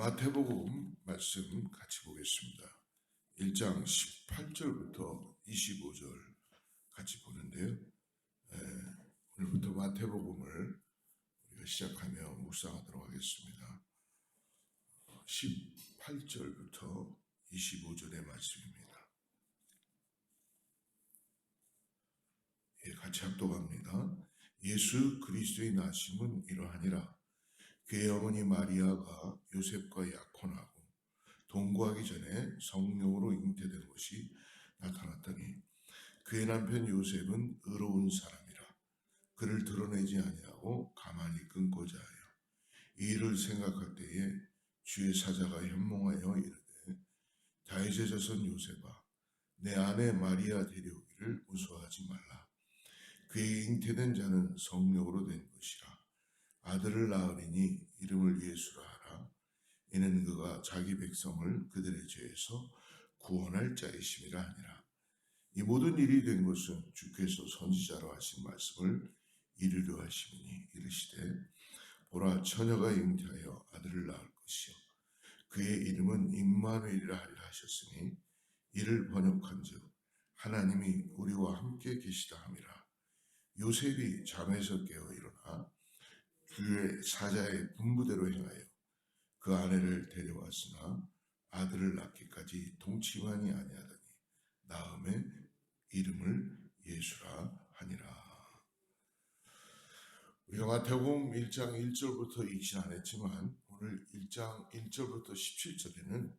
마태복음 말씀 같이 보겠습니다. 1장 18절부터 25절 같이 보는데요. 오늘부터 마태복음을 우리가 시작하며 묵상하도록 하겠습니다. 18절부터 25절의 말씀입니다. 같이 합독합니다. 예수 그리스도의 나심은 이러하니라. 그의 어머니 마리아가 요셉과 약혼하고 동거하기 전에 성령으로 잉태된 것이 나타났더니 그의 남편 요셉은 의로운 사람이라 그를 드러내지 아니하고 가만히 끊고자 하여 이 일을 생각할 때에 주의 사자가 현몽하여 이르되 다윗의 자손 요셉아 내 아내 마리아 데려오기를 무서워하지 말라. 그의 잉태된 자는 성령으로 된 것이라. 아들을 낳으리니 이름을 예수라 하라. 이는 그가 자기 백성을 그들의 죄에서 구원할 자이심이라 하니라. 이 모든 일이 된 것은 주께서 선지자로 하신 말씀을 이루려 하심이니 이르시되 보라 처녀가 잉태하여 아들을 낳을 것이요 그의 이름은 임마누엘이라 하리라 하셨으니 이를 번역한즉 하나님이 우리와 함께 계시다 함이라. 요셉이 잠에서 깨어 일어나 주의 사자의 분부대로 행하여 그 아내를 데려왔으나 아들을 낳기까지 동침하니 아니하더니 낳음에 이름을 예수라 하니라. 우리가 마태복음 1장 1절부터 읽지 않았지만 오늘 1장 1절부터 17절에는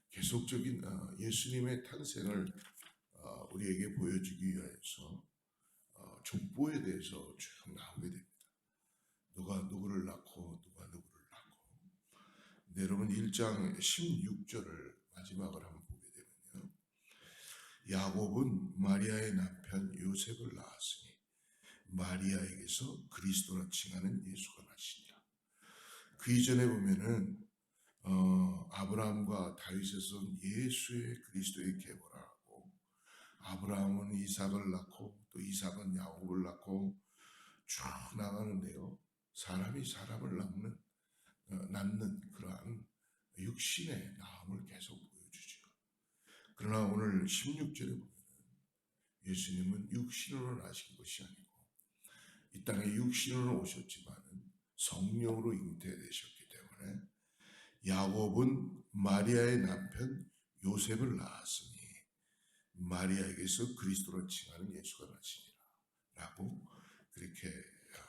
계속적인 예수님의 탄생을 우리에게 보여주기 위해서 족보에 대해서 쭉 나오게 됩니다. 누가 누구를 낳고 누가 누구를 낳고. 근데 여러분 1장 16절을 마지막으로 한번 보게 되면요. 야곱은 마리아의 남편 요셉을 낳았으니 마리아에게서 그리스도라 칭하는 예수가 나시니라. 그 이전에 보면은 아브라함과 다윗의 손 예수의 그리스도의 계보라 하고 아브라함은 이삭을 낳고 또 이삭은 야곱을 낳고 쭉 나가는데요. 사람이 사람을 낳는 그러한 육신의 낳음을 계속 보여주죠. 그러나 오늘 16절에 보면 예수님은 육신으로 나신 것이 아니고 이 땅에 육신으로 오셨지만 성령으로 잉태되셨기 때문에 야곱은 마리아의 남편 요셉을 낳았으니 마리아에게서 그리스도를 칭하는 예수가 나시니라 라고 그렇게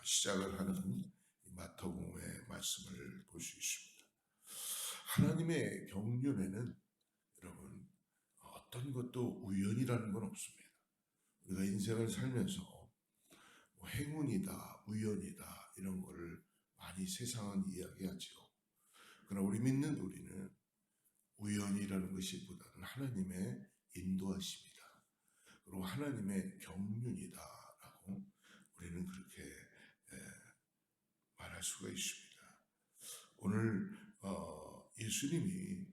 시작을 하는 마태복음의 말씀을 볼 수 있습니다. 하나님의 경륜에는 여러분 어떤 것도 우연이라는 건 없습니다. 우리가 인생을 살면서 행운이다, 우연이다 이런 거를 많이 세상은 이야기하죠. 그러나 우리 믿는 우리는 우연이라는 것이 보다는 하나님의 인도하심이다. 그리고 하나님의 경륜이다라고 우리는 그렇게 말할 수가 있습니다. 오늘 예수님이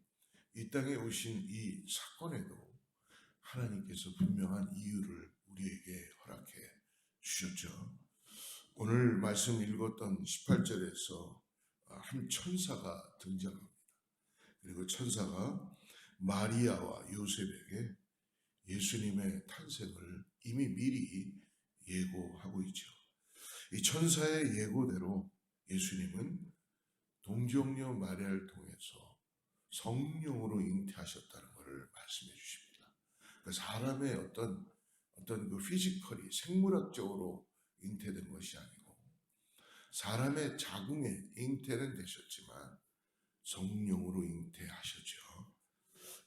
이 땅에 오신 이 사건에도 하나님께서 분명한 이유를 우리에게 허락해 주셨죠. 오늘 말씀 읽었던 18절에서 한 천사가 등장합니다. 그리고 천사가 마리아와 요셉에게 예수님의 탄생을 이미 미리 예고하고 있죠. 이 천사의 예고대로 예수님은 동정녀 마리아를 통해서 성령으로 잉태하셨다는 것을 말씀해 주십니다. 그러니까 사람의 어떤 그 피지컬이 생물학적으로 잉태된 것이 아니고 사람의 자궁에 잉태는 되셨지만 성령으로 잉태하셨죠.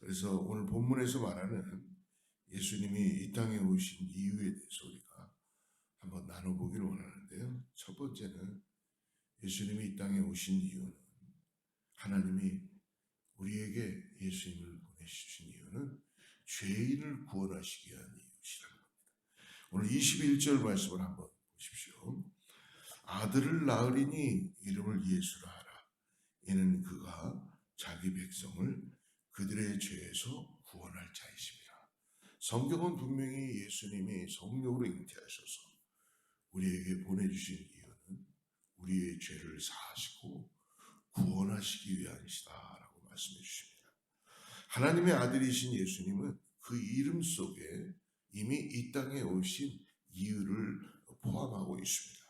그래서 오늘 본문에서 말하는 예수님이 이 땅에 오신 이유에 대해서 우리가 한번 나눠보기를 원하는데요. 첫 번째는 예수님이 이 땅에 오신 이유는 하나님이 우리에게 예수님을 보내주신 이유는 죄인을 구원하시기 위한 이유시라는 겁니다. 오늘 21절 말씀을 한번 보십시오. 아들을 낳으리니 이름을 예수라 하라. 이는 그가 자기 백성을 그들의 죄에서 구원할 자이심이라. 성경은 분명히 예수님이 성령으로 잉태하셔서 우리에게 보내주신 이유는 우리의 죄를 사하시고 구원하시기 위함이시다라고 말씀해 주십니다. 하나님의 아들이신 예수님은 그 이름 속에 이미 이 땅에 오신 이유를 포함하고 있습니다.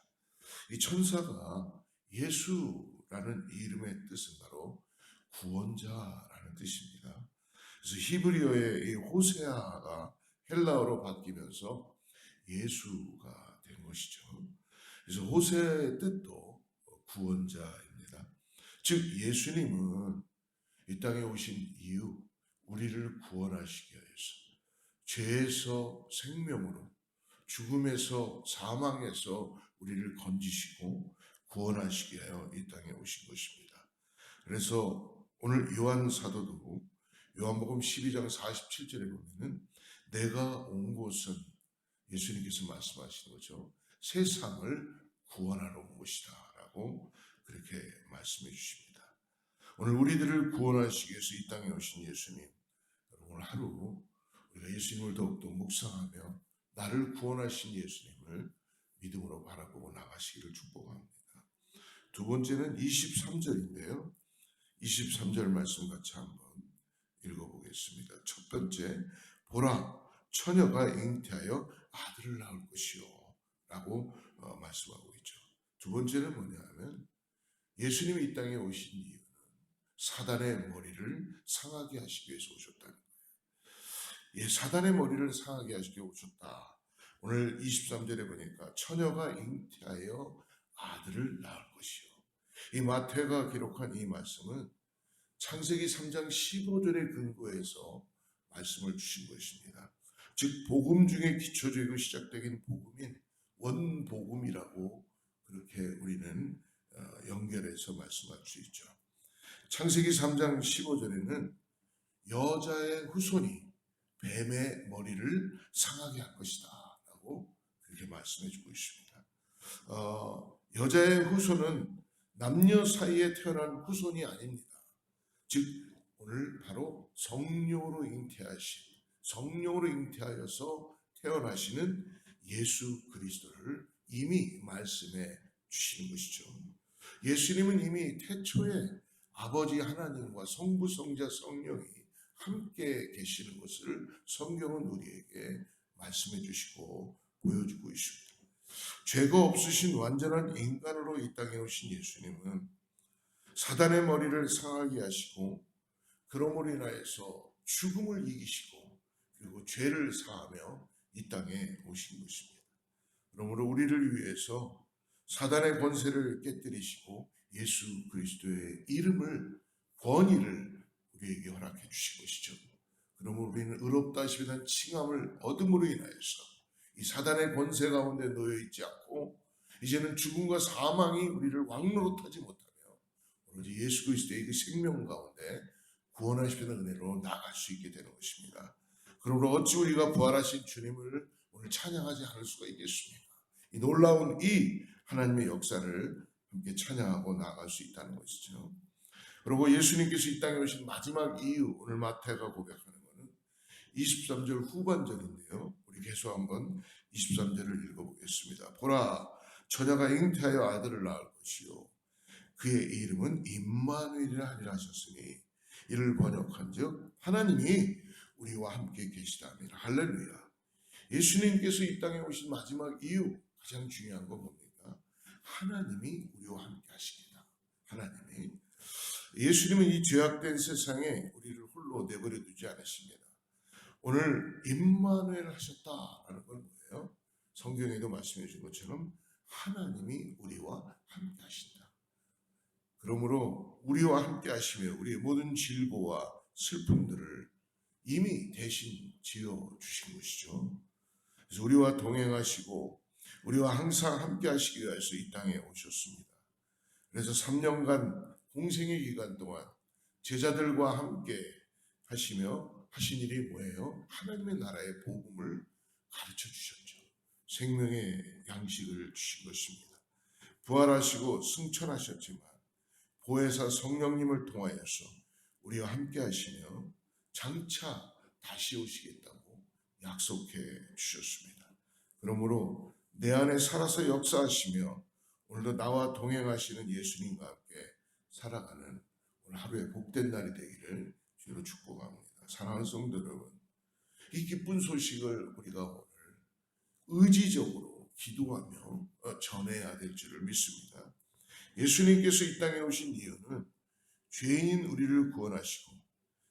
이 천사가 예수라는 이름의 뜻은 바로 구원자라는 뜻입니다. 그래서 히브리어의 이 호세아가 헬라어로 바뀌면서 예수가 된 것이죠. 그래서 호세의 뜻도 구원자입니다. 즉 예수님은 이 땅에 오신 이유, 우리를 구원하시기 위해서 죄에서 생명으로, 죽음에서 사망에서 우리를 건지시고 구원하시기 위하여 이 땅에 오신 것입니다. 그래서 오늘 요한 사도도 요한복음 12장 47절에 보면은 내가 온 곳은 예수님께서 말씀하시는 거죠. 세상을 구원하러 온 것이다 라고 그렇게 말씀해 주십니다. 오늘 우리들을 구원하시기 위해서 이 땅에 오신 예수님, 오늘 하루 우리가 예수님을 더욱더 묵상하며 나를 구원하신 예수님을 믿음으로 바라보고 나가시기를 축복합니다. 두 번째는 23절인데요. 23절 말씀 같이 한번 읽어보겠습니다. 첫 번째, 보라, 처녀가 잉태하여 아들을 낳을 것이요 라고 말씀하고 있죠. 두 번째는 뭐냐면 예수님이 이 땅에 오신 이유는 사단의 머리를 상하게 하시기 위해서 오셨다는 거예요. 예, 사단의 머리를 상하게 하시기 위해 오셨다. 오늘 23절에 보니까 처녀가 잉태하여 아들을 낳을 것이요. 이 마태가 기록한 이 말씀은 창세기 3장 15절에 근거해서 말씀을 주신 것입니다. 즉 복음 중에 기초적이고 시작되긴 복음인 원복음이라고 그렇게 우리는 연결해서 말씀할 수 있죠. 창세기 3장 15절에는 여자의 후손이 뱀의 머리를 상하게 할 것이다 라고 그렇게 말씀해 주고 있습니다. 여자의 후손은 남녀 사이에 태어난 후손이 아닙니다. 즉 오늘 바로 성령으로 잉태하여서 태어나시는 예수 그리스도를 이미 말씀해 주시는 것이죠. 예수님은 이미 태초에 아버지 하나님과 성부 성자 성령이 함께 계시는 것을 성경은 우리에게 말씀해 주시고 보여주고 있습니다. 죄가 없으신 완전한 인간으로 이 땅에 오신 예수님은 사단의 머리를 상하게 하시고 그러므로 인하여서 죽음을 이기시고 그리고 죄를 사하며 이 땅에 오신 것입니다. 그러므로 우리를 위해서 사단의 권세를 깨뜨리시고 예수 그리스도의 이름을 권위를 우리에게 허락해 주신 것이죠. 그러므로 우리는 의롭다 하심에 대한 칭함을 얻음으로 인하여서 이 사단의 권세 가운데 놓여 있지 않고 이제는 죽음과 사망이 우리를 왕노릇하지 못하며 오로지 예수 그리스도의 그 생명 가운데 구원하시는 은혜로 나아갈 수 있게 되는 것입니다. 그러므로 어찌 우리가 부활하신 주님을 오늘 찬양하지 않을 수가 있겠습니까? 이 놀라운 이 하나님의 역사를 함께 찬양하고 나아갈 수 있다는 것이죠. 그리고 예수님께서 이 땅에 오신 마지막 이유, 오늘 마태가 고백하는 것은 23절 후반절인데요. 우리 계속 한번 23절을 읽어보겠습니다. 보라, 처녀가 잉태하여 아들을 낳을 것이요 그의 이름은 임마누엘이라 하리라 하셨으니 이를 번역한즉 하나님이 우리와 함께 계시다니라. 할렐루야. 예수님께서 이 땅에 오신 마지막 이유, 가장 중요한 건 뭡니까? 하나님이 우리와 함께 하십니다. 하나님이. 예수님은 이 죄악된 세상에 우리를 홀로 내버려 두지 않으십니다. 오늘 임마누엘 하셨다라는 건 뭐예요? 성경에도 말씀해 준 것처럼 하나님이 우리와 함께 하신다. 그러므로 우리와 함께 하시며 우리의 모든 질고와 슬픔들을 이미 대신 지어 주신 것이죠. 그래서 우리와 동행하시고 우리와 항상 함께 하시기 위해서 이 땅에 오셨습니다. 그래서 3년간 공생의 기간 동안 제자들과 함께 하시며 하신 일이 뭐예요? 하나님의 나라의 복음을 가르쳐 주셨죠. 생명의 양식을 주신 것입니다. 부활하시고 승천하셨지만 보혜사 성령님을 통하여서 우리와 함께 하시며 장차 다시 오시겠다고 약속해 주셨습니다. 그러므로 내 안에 살아서 역사하시며 오늘도 나와 동행하시는 예수님과 함께 살아가는 오늘 하루의 복된 날이 되기를 주로 축복합니다. 사랑하는 성도 여러분, 이 기쁜 소식을 우리가 오늘 의지적으로 기도하며 전해야 될 줄을 믿습니다. 예수님께서 이 땅에 오신 이유는 죄인인 우리를 구원하시고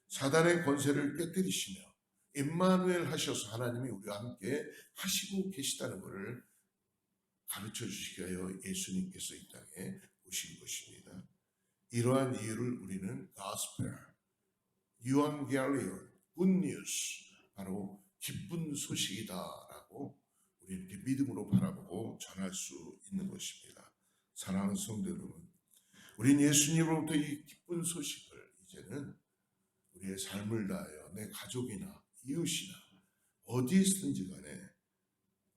사단의 권세를 깨뜨리시며 임마누엘 하셔서 하나님이 우리와 함께 하시고 계시다는 것을 가르쳐 주시기 위하여 예수님께서 이 땅에 오신 것입니다. 이러한 이유를 우리는 gospel, 유앙겔리온, 굿뉴스, 바로 기쁜 소식이다라고 우리 이렇게 믿음으로 바라보고 전할 수 있는 것입니다. 사랑하는 성도 여러분, 우린 예수님으로부터 이 기쁜 소식을 이제는 우리의 삶을 다하여 내 가족이나 이웃이나 어디에 있든지 간에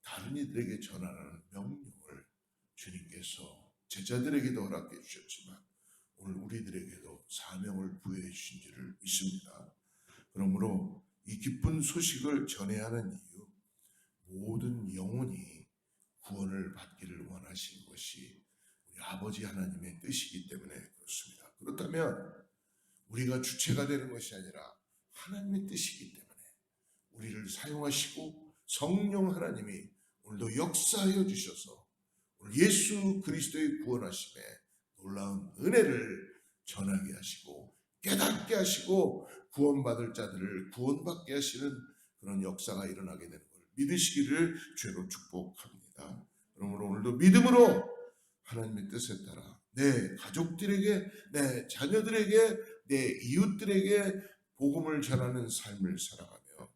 다른 이들에게 전하라는 명령을 주님께서 제자들에게도 허락해 주셨지만 오늘 우리들에게도 사명을 부여해 주신 줄을 믿습니다. 그러므로 이 기쁜 소식을 전해야 하는 이유, 모든 영혼이 구원을 받기를 원하신 것이 우리 아버지 하나님의 뜻이기 때문에 그렇습니다. 그렇다면 우리가 주체가 되는 것이 아니라 하나님의 뜻이기 때문에 우리를 사용하시고 성령 하나님이 오늘도 역사하여 주셔서 오늘 예수 그리스도의 구원하심에 놀라운 은혜를 전하게 하시고 깨닫게 하시고 구원받을 자들을 구원받게 하시는 그런 역사가 일어나게 되는 걸 믿으시기를 주로 축복합니다. 그러므로 오늘도 믿음으로 하나님의 뜻에 따라 내 가족들에게, 내 자녀들에게, 내 이웃들에게 복음을 전하는 삶을 살아가며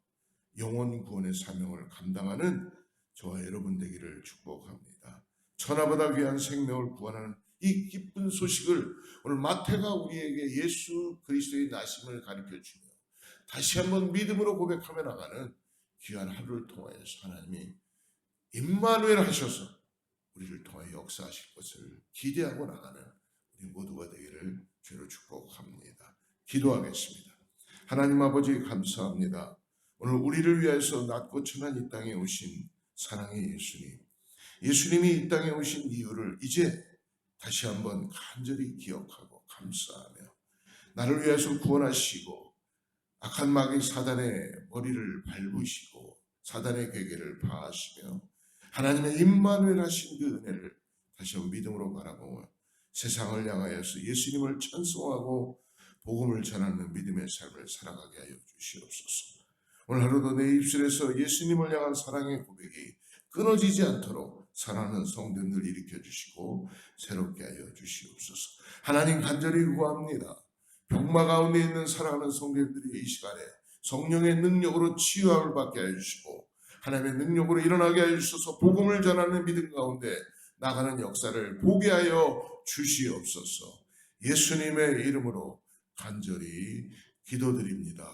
영혼 구원의 사명을 감당하는 저와 여러분 되기를 축복합니다. 천하보다 귀한 생명을 구원하는 이 기쁜 소식을 오늘 마태가 우리에게 예수 그리스도의 나심을 가르쳐 주며 다시 한번 믿음으로 고백하며 나가는 귀한 하루를 통하여서 하나님이 임마누엘 하셔서 우리를 통하여 역사하실 것을 기대하고 나가는 우리 모두가 되기를 주로 축복합니다. 기도하겠습니다. 하나님 아버지 감사합니다. 오늘 우리를 위해서 낮고 천한 이 땅에 오신 사랑의 예수님, 예수님이 이 땅에 오신 이유를 이제 다시 한번 간절히 기억하고 감사하며 나를 위해서 구원하시고 악한 마귀 사단의 머리를 밟으시고 사단의 괴계를 파하시며 하나님의 임마누엘 하신 그 은혜를 다시 한번 믿음으로 바라보며 세상을 향하여서 예수님을 찬송하고 복음을 전하는 믿음의 삶을 살아가게 하여 주시옵소서. 오늘 하루도 내 입술에서 예수님을 향한 사랑의 고백이 끊어지지 않도록 사랑하는 성도님들 일으켜 주시고 새롭게 하여 주시옵소서. 하나님 간절히 구합니다. 병마 가운데 있는 사랑하는 성도님들이 이 시간에 성령의 능력으로 치유함을 받게 하여 주시고 하나님의 능력으로 일어나게 하여 주셔서 복음을 전하는 믿음 가운데 나가는 역사를 보게 하여 주시옵소서. 예수님의 이름으로 간절히 기도드립니다.